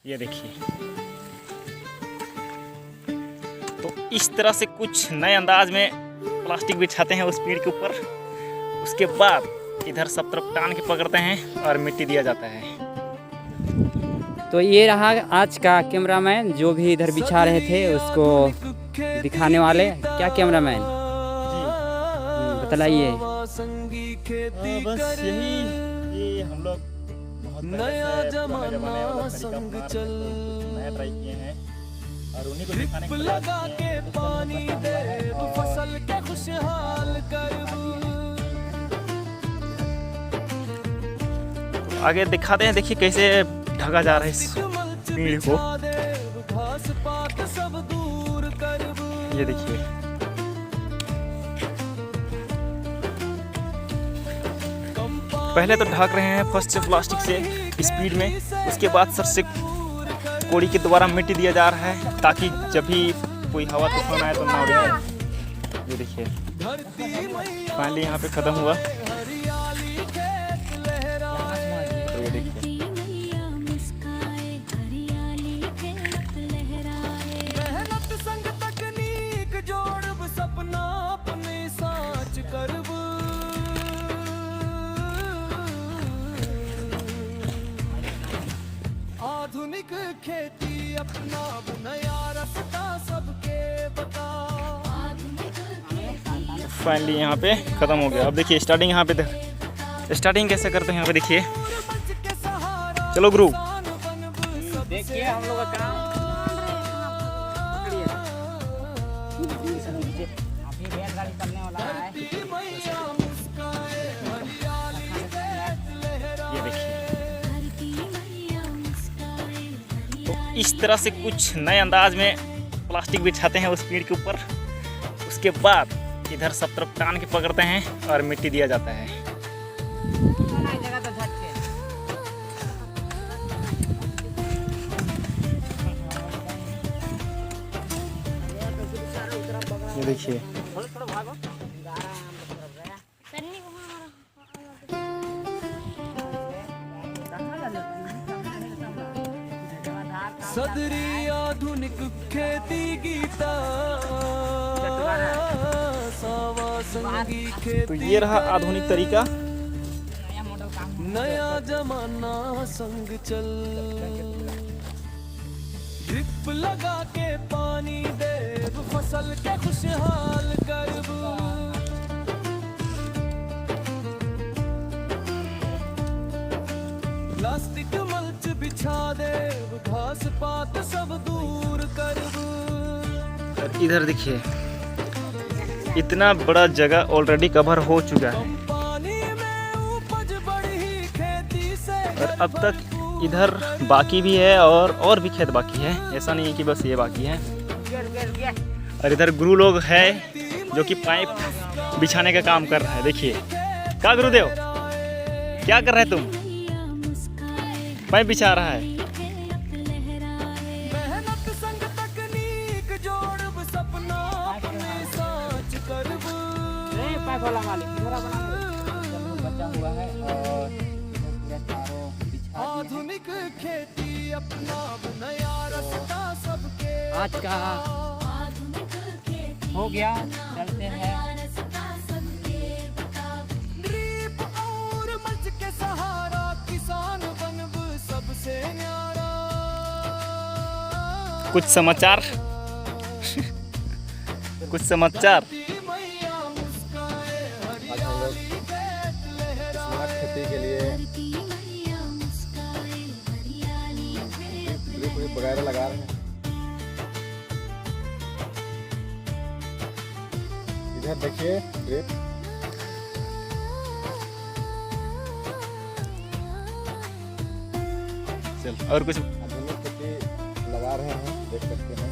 ये देखिए। तो इस तरह से कुछ नए अंदाज में प्लास्टिक बिछाते हैं उस पेड़ के ऊपर। उसके बाद इधर सब तरफ टान के पकड़ते हैं और मिट्टी दिया जाता है। तो ये रहा आज का कैमरामैन जो भी इधर बिछा रहे थे उसको दिखाने वाले। क्या कैमरामैन बतलाइए। बस यही ये हम लोग बहुत नया जमाना संग चल नया ट्राई किए हैं और उन्हीं को दिखाने के लगा के पानी दे फसल के खुशहाल कर। आगे दिखाते हैं, देखिए कैसे ढका जा रहा है इस पेड़ को। ये देखिए पहले तो ढक रहे हैं फर्स्ट से प्लास्टिक से स्पीड में, उसके बाद सर से कोड़ी के द्वारा मिट्टी दिया जा रहा है ताकि जब भी कोई हवा तूफान आए तो ना उड़ जाए। ये देखिए फाइनली यहाँ पे खत्म हुआ। तो ये देखिए आधुनिक खेती अपना नया रास्ता सबके बता। फाइनली यहाँ पे ख़त्म हो गया। अब देखिए स्टार्टिंग यहाँ पे स्टार्टिंग कैसे करते हैं यहाँ पे देखिए। चलो गुरु देखिए हम लोग का काम अभी रेलगाड़ी चलने वाला है। ये देखिए इस तरह से कुछ नए अंदाज में प्लास्टिक बिछाते हैं उस पेड़ के ऊपर। उसके बाद इधर सब तरफ टान के पकड़ते हैं और मिट्टी दिया जाता है। ये देखिए सदरी आधुनिक खेती गीता तो ये रहा आधुनिक तरीका। नया जमाना संग चल ड्रिप लगा के पानी दे फसल के खुशहाल कर। प्लास्टिक मल्च बिछा दे घास पात सब दूर कर। इधर देखिए इतना बड़ा जगह ऑलरेडी कवर हो चुका है और अब तक इधर बाकी भी है और भी खेत बाकी है। ऐसा नहीं है कि बस ये बाकी है। और इधर गुरु लोग है जो कि पाइप बिछाने का काम कर रहा है। देखिए क्या गुरुदेव क्या कर रहे तुम? पाइप बिछा रहा है। वाला मालिक बचा हुआ है और आधुनिक खेती अपना नया रास्ता सबके। आज का हो गया, चलते हैं। ड्रिप और मल्च के सहारा किसान बनब सबसे न्यारा। कुछ समाचार कुछ समाचार खेती के लिए ड्रिप वगैरह लगा रहे हैं। इधर देखिए ड्रिप और कुछ आधुनिक खेती लगा रहे हैं, देख सकते हैं।